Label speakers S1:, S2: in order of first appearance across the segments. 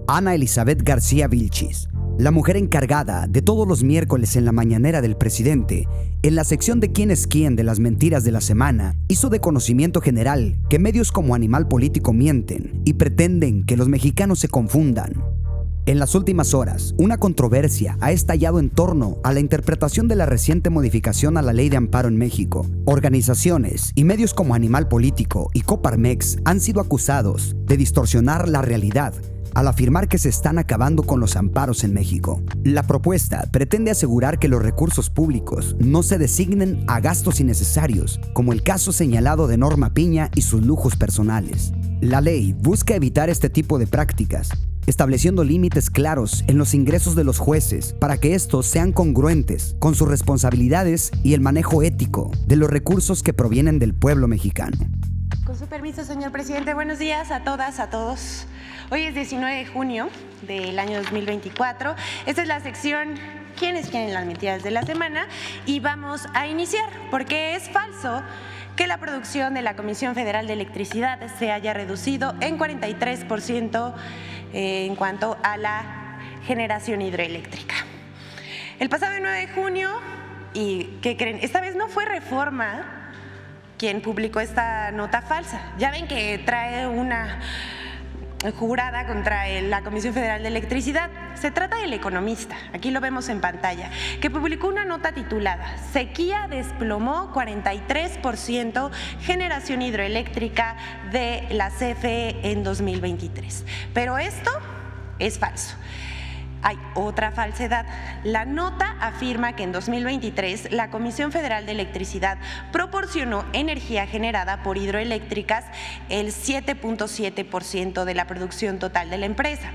S1: Ana Elizabeth García Vilchis, la mujer encargada de todos los miércoles en la mañanera del presidente, en la sección de quién es quién de las mentiras de la semana, hizo de conocimiento general que medios como Animal Político mienten y pretenden que los mexicanos se confundan. En las últimas horas, una controversia ha estallado en torno a la interpretación de la reciente modificación a la Ley de Amparo en México. Organizaciones y medios como Animal Político y Coparmex han sido acusados de distorsionar la realidad al afirmar que se están acabando con los amparos en México. La propuesta pretende asegurar que los recursos públicos no se designen a gastos innecesarios, como el caso señalado de Norma Piña y sus lujos personales. La ley busca evitar este tipo de prácticas, estableciendo límites claros en los ingresos de los jueces para que estos sean congruentes con sus responsabilidades y el manejo ético de los recursos que provienen del pueblo mexicano.
S2: Con su permiso, señor presidente, buenos días a todas, a todos. Hoy es 19 de junio del año 2024. Esta es la sección ¿Quiénes quieren las mentiras de la semana? Y vamos a iniciar, porque es falso que la producción de la Comisión Federal de Electricidad se haya reducido en 43% en cuanto a la generación hidroeléctrica. El pasado 9 de junio, ¿y qué creen? Esta vez no fue Reforma quien publicó esta nota falsa. Ya ven que trae una jurada contra la Comisión Federal de Electricidad. Se trata del Economista, aquí lo vemos en pantalla, que publicó una nota titulada Sequía desplomó 43% generación hidroeléctrica de la CFE en 2023. Pero esto es falso. Hay otra falsedad. La nota afirma que en 2023 la Comisión Federal de Electricidad proporcionó energía generada por hidroeléctricas el 7.7% de la producción total de la empresa,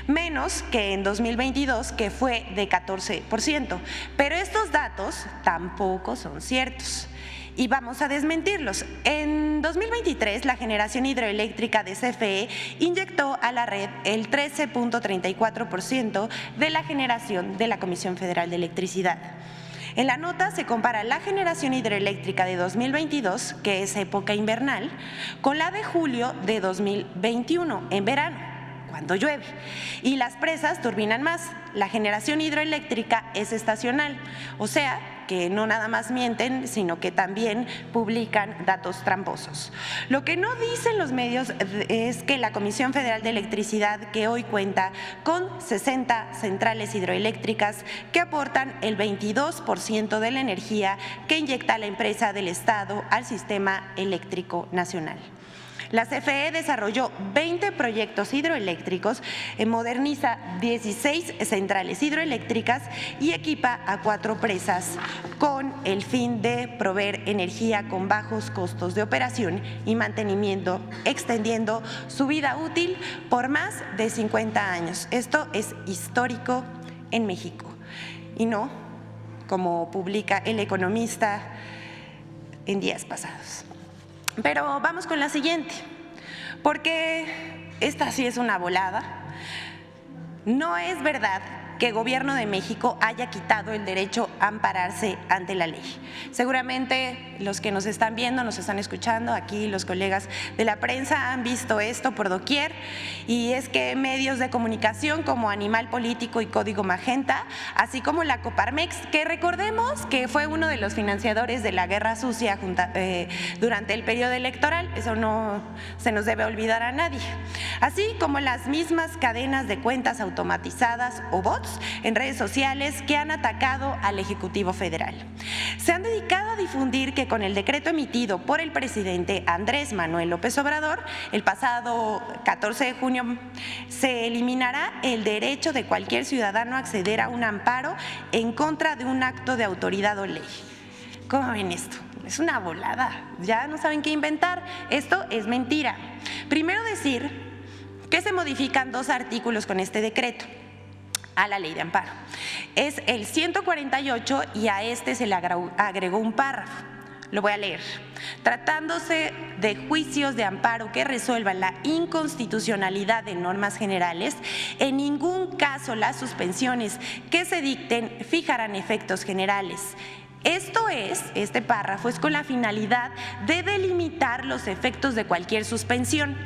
S2: menos que en 2022, que fue de 14%. Pero estos datos tampoco son ciertos y vamos a desmentirlos. En 2023, la generación hidroeléctrica de CFE inyectó a la red el 13.34% de la generación de la Comisión Federal de Electricidad. En la nota se compara la generación hidroeléctrica de 2022, que es época invernal, con la de julio de 2021, en verano, cuando llueve, y las presas turbinan más. La generación hidroeléctrica es estacional, o sea, que no nada más mienten, sino que también publican datos tramposos. Lo que no dicen los medios es que la Comisión Federal de Electricidad, que hoy cuenta con 60 centrales hidroeléctricas que aportan el 22% de la energía que inyecta la empresa del Estado al sistema eléctrico nacional. La CFE desarrolló 20 proyectos hidroeléctricos, moderniza 16 centrales hidroeléctricas y equipa a 4 presas con el fin de proveer energía con bajos costos de operación y mantenimiento, extendiendo su vida útil por más de 50 años. Esto es histórico en México y no como publica El Economista en días pasados. Pero vamos con la siguiente, porque esta sí es una volada. No es verdad que el Gobierno de México haya quitado el derecho a ampararse ante la ley. Seguramente los que nos están viendo, nos están escuchando, aquí los colegas de la prensa han visto esto por doquier, y es que medios de comunicación como Animal Político y Código Magenta, así como la Coparmex, que recordemos que fue uno de los financiadores de la guerra sucia durante el periodo electoral, eso no se nos debe olvidar a nadie, así como las mismas cadenas de cuentas automatizadas o bots en redes sociales que han atacado al Ejecutivo Federal. Se han dedicado a difundir que con el decreto emitido por el presidente Andrés Manuel López Obrador el pasado 14 de junio se eliminará el derecho de cualquier ciudadano a acceder a un amparo en contra de un acto de autoridad o ley. ¿Cómo ven esto? Es una volada, ya no saben qué inventar. Esto es mentira. Primero decir que se modifican 2 artículos con este decreto a la ley de amparo. Es el 148 y a este se le agregó un párrafo. Lo voy a leer. Tratándose de juicios de amparo que resuelvan la inconstitucionalidad de normas generales, en ningún caso las suspensiones que se dicten fijarán efectos generales. Esto es, este párrafo es con la finalidad de delimitar los efectos de cualquier suspensión.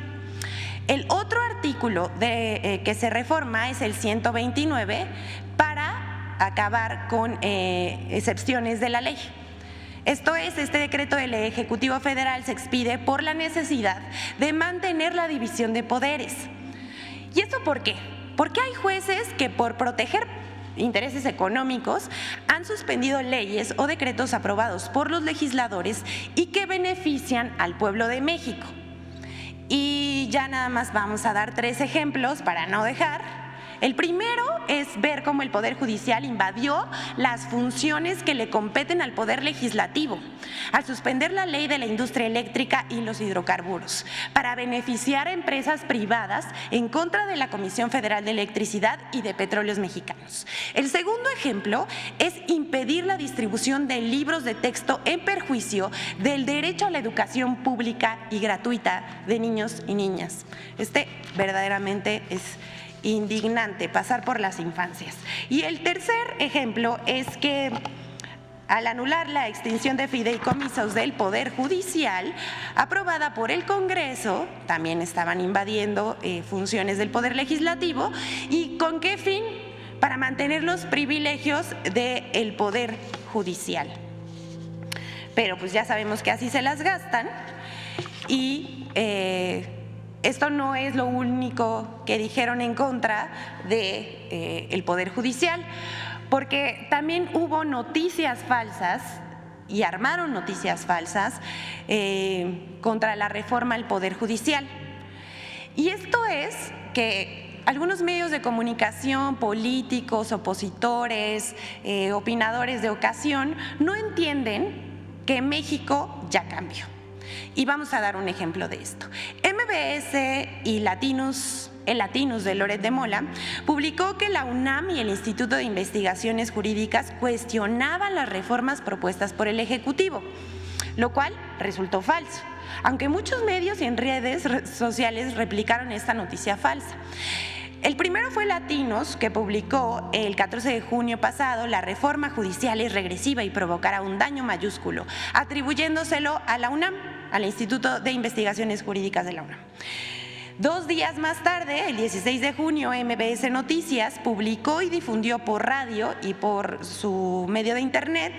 S2: El otro artículo que se reforma es el 129 para acabar con excepciones de la ley. Esto es, este decreto del Ejecutivo Federal se expide por la necesidad de mantener la división de poderes. ¿Y esto por qué? Porque hay jueces que por proteger intereses económicos han suspendido leyes o decretos aprobados por los legisladores y que benefician al pueblo de México. Y ya nada más vamos a dar 3 ejemplos para no dejar. El primero es ver cómo el Poder Judicial invadió las funciones que le competen al Poder Legislativo al suspender la ley de la industria eléctrica y los hidrocarburos para beneficiar a empresas privadas en contra de la Comisión Federal de Electricidad y de Petróleos Mexicanos. El segundo ejemplo es impedir la distribución de libros de texto en perjuicio del derecho a la educación pública y gratuita de niños y niñas. Verdaderamente es indignante pasar por las infancias. Y el tercer ejemplo es que al anular la extinción de fideicomisos del Poder Judicial, aprobada por el Congreso, también estaban invadiendo funciones del Poder Legislativo. ¿Y con qué fin? Para mantener los privilegios del Poder Judicial. Pero pues ya sabemos que así se las gastan y esto no es lo único que dijeron en contra del Poder Judicial, porque también hubo noticias falsas y armaron noticias falsas contra la reforma al Poder Judicial. Y esto es que algunos medios de comunicación, políticos, opositores, opinadores de ocasión, no entienden que México ya cambió. Y vamos a dar un ejemplo de esto. MBS y el Latinus de Loret de Mola publicó que la UNAM y el Instituto de Investigaciones Jurídicas cuestionaban las reformas propuestas por el Ejecutivo, lo cual resultó falso, aunque muchos medios y en redes sociales replicaron esta noticia falsa. El primero fue Latinus, que publicó el 14 de junio pasado: la reforma judicial es regresiva y provocará un daño mayúsculo, atribuyéndoselo a la UNAM, al Instituto de Investigaciones Jurídicas de la UNAM. 2 días más tarde, el 16 de junio, MBS Noticias publicó y difundió por radio y por su medio de internet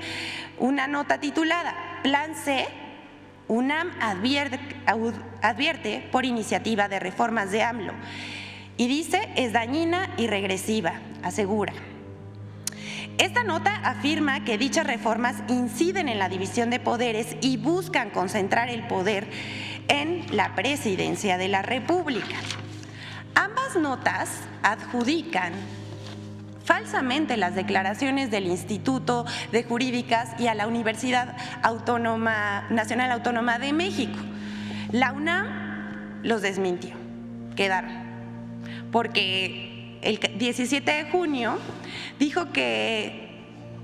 S2: una nota titulada Plan C, UNAM advierte por iniciativa de reformas de AMLO. Y dice, es dañina y regresiva, asegura. Esta nota afirma que dichas reformas inciden en la división de poderes y buscan concentrar el poder en la presidencia de la República. Ambas notas adjudican falsamente las declaraciones del Instituto de Jurídicas y a la Universidad Nacional Autónoma de México. La UNAM los desmintió, quedaron. Porque el 17 de junio dijo que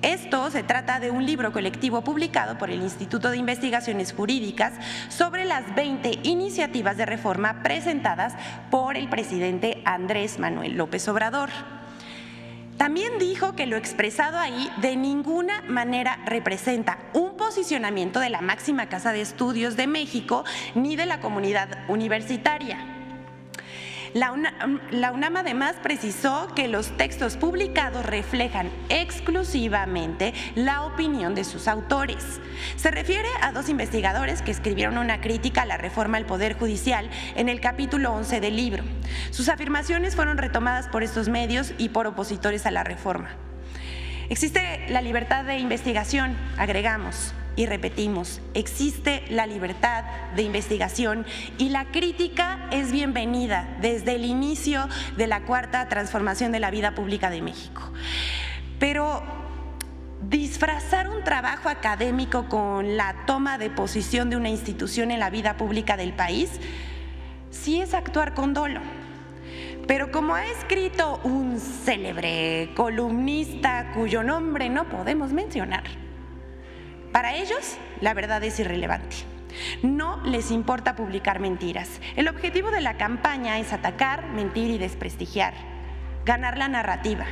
S2: esto se trata de un libro colectivo publicado por el Instituto de Investigaciones Jurídicas sobre las 20 iniciativas de reforma presentadas por el presidente Andrés Manuel López Obrador. También dijo que lo expresado ahí de ninguna manera representa un posicionamiento de la máxima casa de estudios de México ni de la comunidad universitaria. La UNAM además precisó que los textos publicados reflejan exclusivamente la opinión de sus autores. Se refiere a 2 investigadores que escribieron una crítica a la reforma al Poder Judicial en el capítulo 11 del libro. Sus afirmaciones fueron retomadas por estos medios y por opositores a la reforma. Existe la libertad de investigación, agregamos. Y repetimos, existe la libertad de investigación y la crítica es bienvenida desde el inicio de la 4ª transformación de la vida pública de México. Pero disfrazar un trabajo académico con la toma de posición de una institución en la vida pública del país sí es actuar con dolo. Pero como ha escrito un célebre columnista cuyo nombre no podemos mencionar, para ellos, la verdad es irrelevante. No les importa publicar mentiras. El objetivo de la campaña es atacar, mentir y desprestigiar, ganar la narrativa.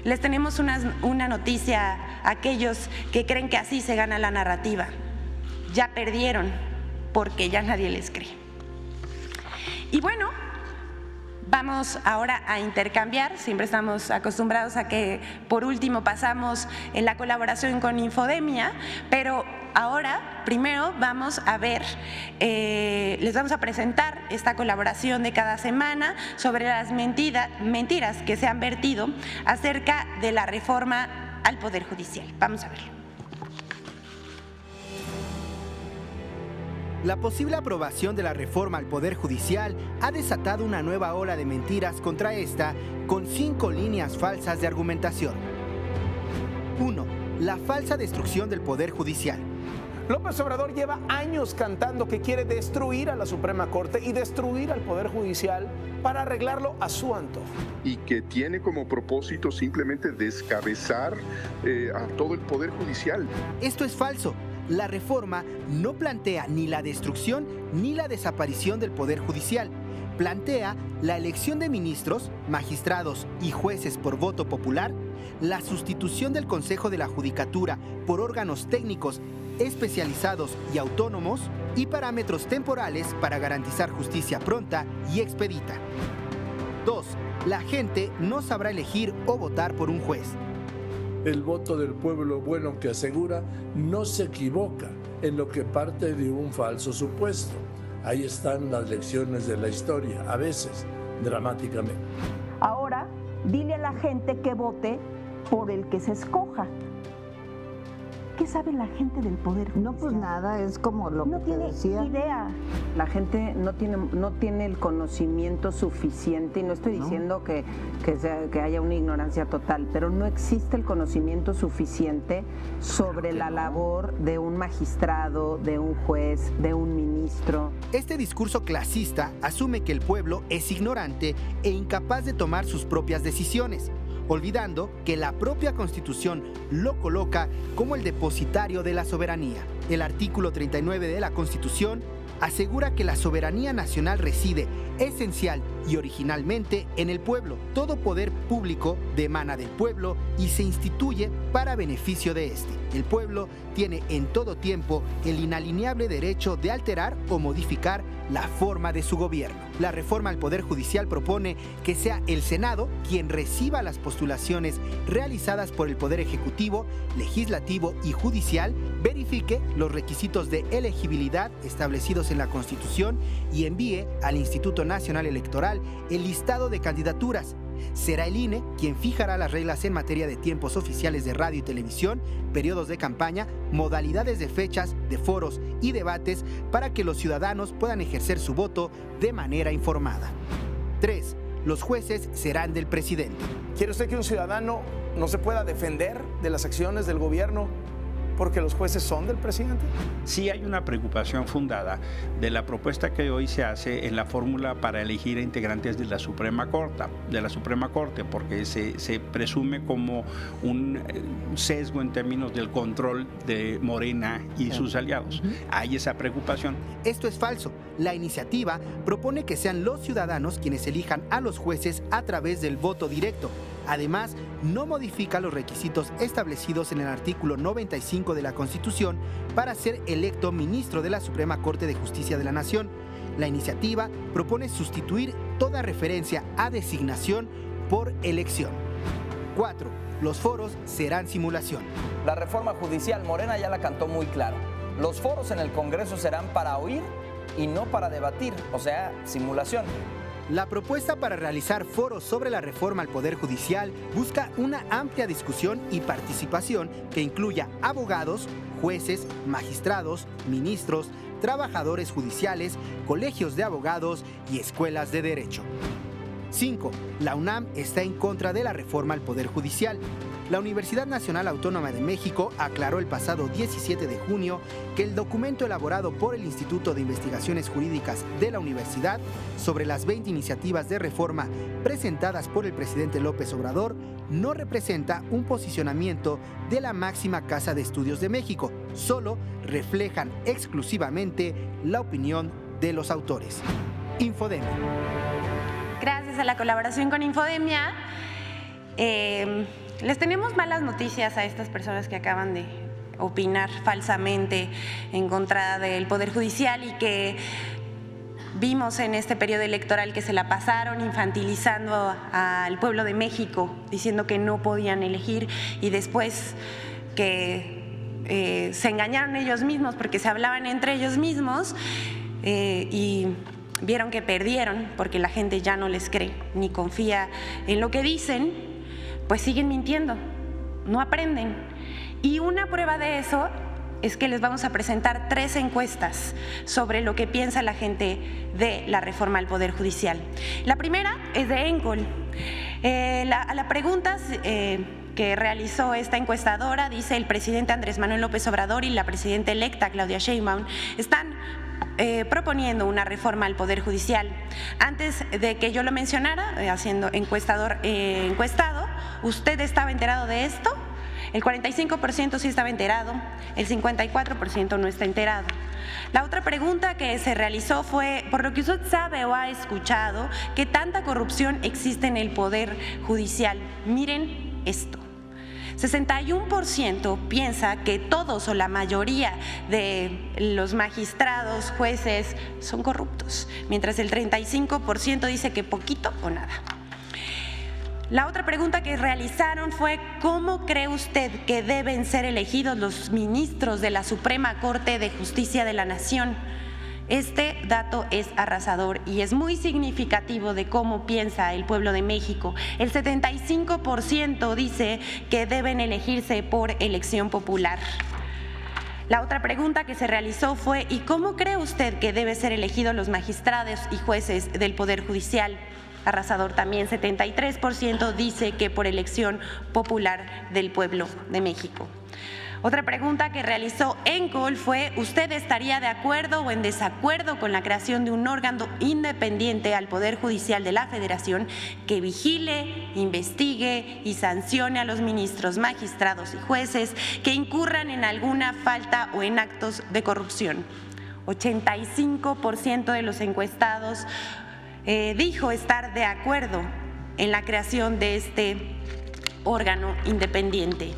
S2: Les tenemos una noticia a aquellos que creen que así se gana la narrativa. Ya perdieron, porque ya nadie les cree. Y bueno, Vamos ahora a intercambiar, siempre estamos acostumbrados a que por último pasamos en la colaboración con Infodemia, pero ahora primero vamos a ver, les vamos a presentar esta colaboración de cada semana sobre las mentiras que se han vertido acerca de la reforma al Poder Judicial. Vamos a verlo.
S3: La posible aprobación de la reforma al Poder Judicial ha desatado una nueva ola de mentiras contra esta, con 5 líneas falsas de argumentación. 1. La falsa destrucción del Poder Judicial.
S4: López Obrador lleva años cantando que quiere destruir a la Suprema Corte y destruir al Poder Judicial para arreglarlo a su antojo.
S5: Y que tiene como propósito simplemente descabezar a todo el Poder Judicial.
S3: Esto es falso. La reforma no plantea ni la destrucción ni la desaparición del Poder Judicial. Plantea la elección de ministros, magistrados y jueces por voto popular, la sustitución del Consejo de la Judicatura por órganos técnicos especializados y autónomos y parámetros temporales para garantizar justicia pronta y expedita. 2. La gente no sabrá elegir o votar por un juez.
S6: El voto del pueblo bueno que asegura no se equivoca en lo que parte de un falso supuesto. Ahí están las lecciones de la historia, a veces dramáticamente.
S7: Ahora, dile a la gente que vote por el que se escoja. ¿Qué sabe la gente del Poder Judicial?
S8: No, pues nada, es como lo que te decía.
S7: No tiene idea.
S9: La gente no tiene el conocimiento suficiente, y no estoy diciendo que haya una ignorancia total, pero no existe el conocimiento suficiente sobre la labor de un magistrado, de un juez, de un ministro.
S3: Este discurso clasista asume que el pueblo es ignorante e incapaz de tomar sus propias decisiones, olvidando que la propia Constitución lo coloca como el depositario de la soberanía. El artículo 39 de la Constitución asegura que la soberanía nacional reside esencial y originalmente en el pueblo. Todo poder público emana del pueblo y se instituye para beneficio de éste. El pueblo tiene en todo tiempo el inalienable derecho de alterar o modificar la forma de su gobierno. La reforma al Poder Judicial propone que sea el Senado quien reciba las postulaciones realizadas por el Poder Ejecutivo, Legislativo y Judicial, verifique los requisitos de elegibilidad establecidos en la Constitución y envíe al Instituto Nacional Electoral el listado de candidaturas. Será el INE quien fijará las reglas en materia de tiempos oficiales de radio y televisión, periodos de campaña, modalidades de fechas, de foros y debates para que los ciudadanos puedan ejercer su voto de manera informada. 3. Los jueces serán del presidente.
S4: ¿Quiere usted que un ciudadano no se pueda defender de las acciones del gobierno porque los jueces son del presidente?
S10: Sí hay una preocupación fundada de la propuesta que hoy se hace en la fórmula para elegir a integrantes de la Suprema Corte, porque se presume como un sesgo en términos del control de Morena y sus aliados. Hay esa preocupación.
S3: Esto es falso. La iniciativa propone que sean los ciudadanos quienes elijan a los jueces a través del voto directo. Además, no modifica los requisitos establecidos en el artículo 95 de la Constitución para ser electo ministro de la Suprema Corte de Justicia de la Nación. La iniciativa propone sustituir toda referencia a designación por elección. 4. Los foros serán simulación.
S11: La reforma judicial, Morena ya la cantó muy claro. Los foros en el Congreso serán para oír y no para debatir, o sea, simulación.
S3: La propuesta para realizar foros sobre la reforma al Poder Judicial busca una amplia discusión y participación que incluya abogados, jueces, magistrados, ministros, trabajadores judiciales, colegios de abogados y escuelas de derecho. 5. La UNAM está en contra de la reforma al Poder Judicial. La Universidad Nacional Autónoma de México aclaró el pasado 17 de junio que el documento elaborado por el Instituto de Investigaciones Jurídicas de la universidad sobre las 20 iniciativas de reforma presentadas por el presidente López Obrador no representa un posicionamiento de la máxima casa de estudios de México, solo reflejan exclusivamente la opinión de los autores. Infodemia.
S2: Gracias a la colaboración con Infodemia, les tenemos malas noticias a estas personas que acaban de opinar falsamente en contra del Poder Judicial y que vimos en este periodo electoral que se la pasaron infantilizando al pueblo de México, diciendo que no podían elegir, y después que se engañaron ellos mismos porque se hablaban entre ellos mismos y vieron que perdieron porque la gente ya no les cree ni confía en lo que dicen, pues siguen mintiendo, no aprenden. Y una prueba de eso es que les vamos a presentar 3 encuestas sobre lo que piensa la gente de la reforma al Poder Judicial. La primera es de ENCOL. A la pregunta que realizó esta encuestadora, dice: el presidente Andrés Manuel López Obrador y la presidenta electa Claudia Sheinbaum están proponiendo una reforma al Poder Judicial. Antes de que yo lo mencionara, haciendo encuestado, ¿usted estaba enterado de esto? El 45% sí estaba enterado, el 54% no está enterado. La otra pregunta que se realizó fue: por lo que usted sabe o ha escuchado, ¿qué tanta corrupción existe en el Poder Judicial? Miren esto. 61% piensa que todos o la mayoría de los magistrados, jueces, son corruptos, mientras el 35% dice que poquito o nada. La otra pregunta que realizaron fue: ¿cómo cree usted que deben ser elegidos los ministros de la Suprema Corte de Justicia de la Nación? Este dato es arrasador y es muy significativo de cómo piensa el pueblo de México. El 75% dice que deben elegirse por elección popular. La otra pregunta que se realizó fue: ¿y cómo cree usted que deben ser elegidos los magistrados y jueces del Poder Judicial? Arrasador también, 73% dice que por elección popular del pueblo de México. Otra pregunta que realizó ENCOL fue: ¿usted estaría de acuerdo o en desacuerdo con la creación de un órgano independiente al Poder Judicial de la Federación que vigile, investigue y sancione a los ministros, magistrados y jueces que incurran en alguna falta o en actos de corrupción? 85% de los encuestados dijo estar de acuerdo en la creación de este órgano independiente.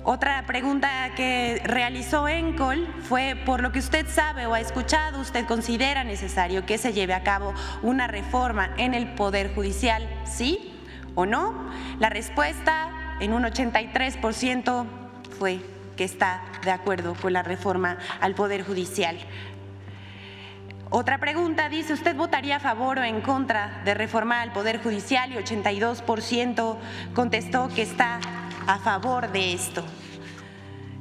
S2: Otra pregunta que realizó ENCOL fue: por lo que usted sabe o ha escuchado, ¿usted considera necesario que se lleve a cabo una reforma en el Poder Judicial? ¿Sí o no? La respuesta en un 83% fue que está de acuerdo con la reforma al Poder Judicial. Otra pregunta dice: ¿usted votaría a favor o en contra de reformar al Poder Judicial? Y 82% contestó que está a favor de esto.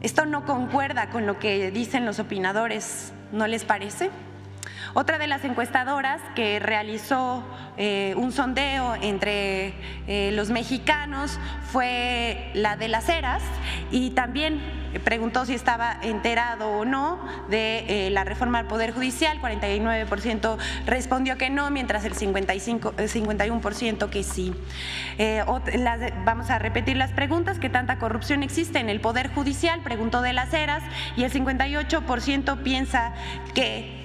S2: Esto no concuerda con lo que dicen los opinadores, ¿no les parece? Otra de las encuestadoras que realizó un sondeo entre los mexicanos fue la de Las Heras, y también preguntó si estaba enterado o no de la reforma al Poder Judicial. 49% respondió que no, mientras el 51% que sí. Vamos a repetir las preguntas. ¿Qué tanta corrupción existe en el Poder Judicial?, preguntó de Las Heras, y el 58% piensa que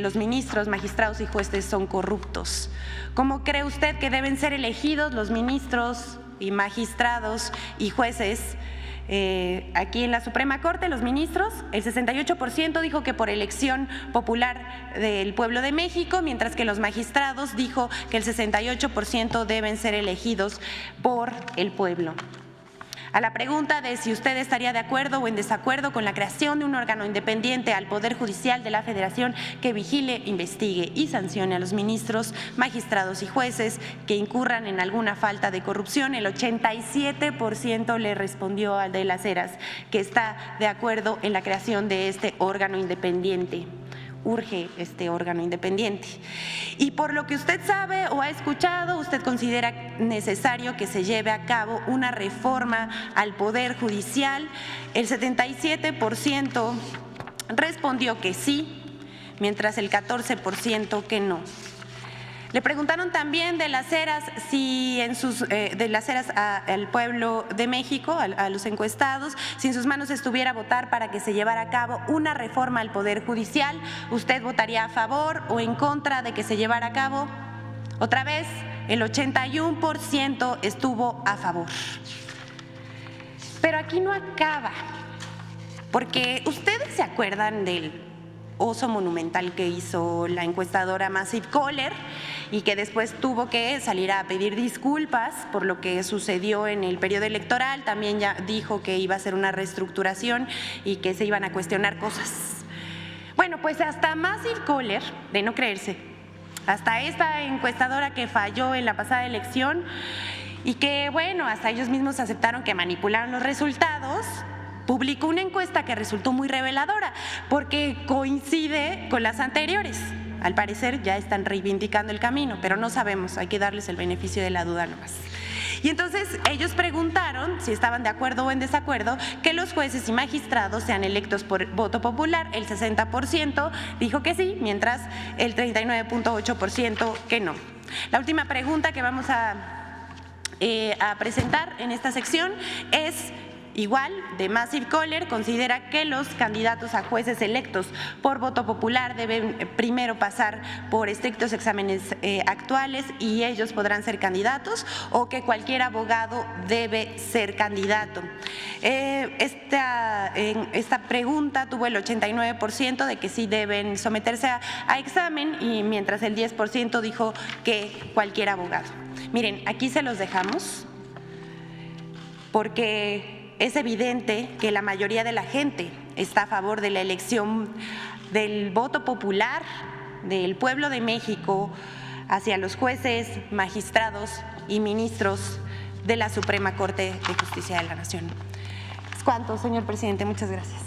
S2: los ministros, magistrados y jueces son corruptos. ¿Cómo cree usted que deben ser elegidos los ministros y magistrados y jueces aquí en la Suprema Corte? Los ministros, el 68% dijo que por elección popular del pueblo de México, mientras que los magistrados dijo que el 68% deben ser elegidos por el pueblo. A la pregunta de si usted estaría de acuerdo o en desacuerdo con la creación de un órgano independiente al Poder Judicial de la Federación que vigile, investigue y sancione a los ministros, magistrados y jueces que incurran en alguna falta de corrupción, el 87% le respondió al de Las Heras que está de acuerdo en la creación de este órgano independiente. Urge este órgano independiente. Y por lo que usted sabe o ha escuchado, ¿usted considera necesario que se lleve a cabo una reforma al Poder Judicial? El 77% respondió que sí, mientras el 14% que no. Le preguntaron también de Las Heras si de Las Heras al pueblo de México, a los encuestados, si en sus manos estuviera votar para que se llevara a cabo una reforma al Poder Judicial, ¿usted votaría a favor o en contra de que se llevara a cabo? Otra vez, el 81% estuvo a favor. Pero aquí no acaba, porque ustedes se acuerdan del oso monumental que hizo la encuestadora Massive Caller y que después tuvo que salir a pedir disculpas por lo que sucedió en el periodo electoral. También ya dijo que iba a hacer una reestructuración y que se iban a cuestionar cosas. Bueno, pues hasta Massive Caller, de no creerse, hasta esta encuestadora que falló en la pasada elección y que, bueno, hasta ellos mismos aceptaron que manipularon los resultados, publicó una encuesta que resultó muy reveladora porque coincide con las anteriores. Al parecer ya están reivindicando el camino, pero no sabemos, hay que darles el beneficio de la duda nomás. Y entonces ellos preguntaron si estaban de acuerdo o en desacuerdo que los jueces y magistrados sean electos por voto popular. El 60% dijo que sí, mientras el 39.8% que no. La última pregunta que vamos a presentar en esta sección es igual, de Massive Caller, considera que los candidatos a jueces electos por voto popular deben primero pasar por estrictos exámenes actuales y ellos podrán ser candidatos, o que cualquier abogado debe ser candidato. Esta pregunta tuvo el 89% de que sí deben someterse a examen, y mientras el 10% dijo que cualquier abogado. Miren, aquí se los dejamos porque es evidente que la mayoría de la gente está a favor de la elección del voto popular del pueblo de México hacia los jueces, magistrados y ministros de la Suprema Corte de Justicia de la Nación. Es cuanto, señor presidente. Muchas gracias.